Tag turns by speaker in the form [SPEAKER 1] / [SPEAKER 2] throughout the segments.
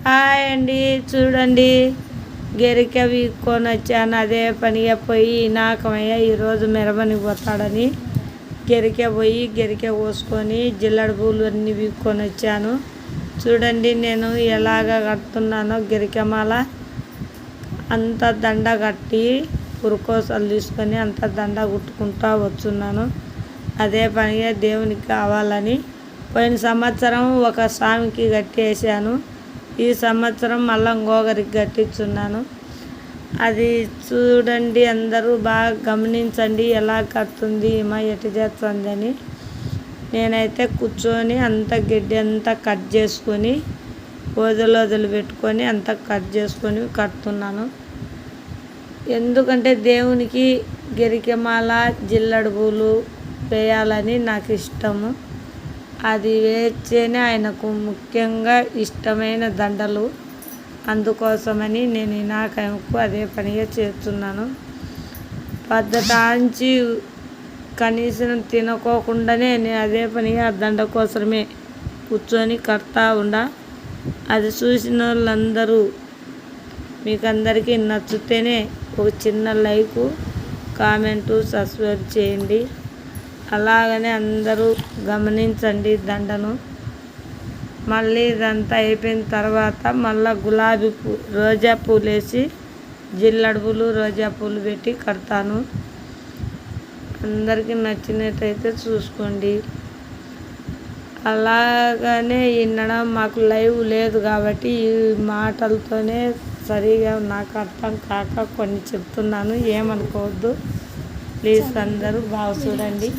[SPEAKER 1] Hi అండి, చూడండి గెరిక వీక్కొని వచ్చాను. అదే పనిగా పోయి నాకమయ్య ఈరోజు మెరవని పోతాడని గెరిక కోసుకొని జిల్లడి పూలు అన్నీ వీక్కొని వచ్చాను. చూడండి నేను ఎలాగ కడుతున్నానో గెరికమాల అంత దండ కట్టి పురుకోసలు తీసుకొని అంత దండ కుట్టుకుంటూ వచ్చున్నాను. అదే పనిగా దేవునికి కావాలని పోయిన సంవత్సరం ఒక స్వామికి కట్టేసాను. ఈ సంవత్సరం మళ్ళీ ఇంకొకరికి కట్టించున్నాను. అది చూడండి, అందరూ బాగా గమనించండి ఎలా కడుతుంది మా ఎటు చేస్తుంది అని. నేనైతే కూర్చొని అంత గడ్డి అంతా కట్ చేసుకొని వదులు పెట్టుకొని అంతా కట్ చేసుకొని కడుతున్నాను. ఎందుకంటే దేవునికి గెరికమాల జిల్లడి పూలు వేయాలని నాకు ఇష్టము. అది వేస్తేనే ఆయనకు ముఖ్యంగా ఇష్టమైన దండలు. అందుకోసమని నేను వినాయకునికి అదే పనిగా చేస్తున్నాను. పద్ధతాంచి కనీసం తినకోకుండానే నేను అదే పనిగా దండ కోసమే కూర్చొని కడతా ఉండా. అది చూసిన వాళ్ళందరూ మీకు అందరికీ నచ్చితేనే ఒక చిన్న లైకు, కామెంటు, సబ్స్క్రైబ్ చేయండి. అలాగనే అందరూ గమనించండి దండను. మళ్ళీ ఇదంతా అయిపోయిన తర్వాత మళ్ళీ గులాబీ రోజా పూలు వేసి జిల్లడి పూలు రోజా పూలు పెట్టి కడతాను. అందరికీ నచ్చినట్టయితే చూసుకోండి. అలాగనే వినడం మాకు లైవ్ లేదు కాబట్టి ఈ మాటలతోనే సరిగా నాకు అర్థం కాక కొన్ని చెప్తున్నాను, ఏమనుకోవద్దు ప్లీజ్. అందరూ బాగా చూడండి.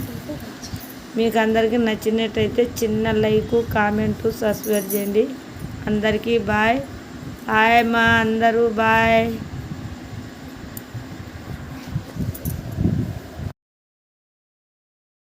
[SPEAKER 1] మీకు అందరికీ నచ్చినట్టయితే చిన్న లైకు, కామెంటు, సబ్స్క్రైబ్ చేయండి. అందరికీ బాయ్. హాయ్ మా అందరూ బాయ్.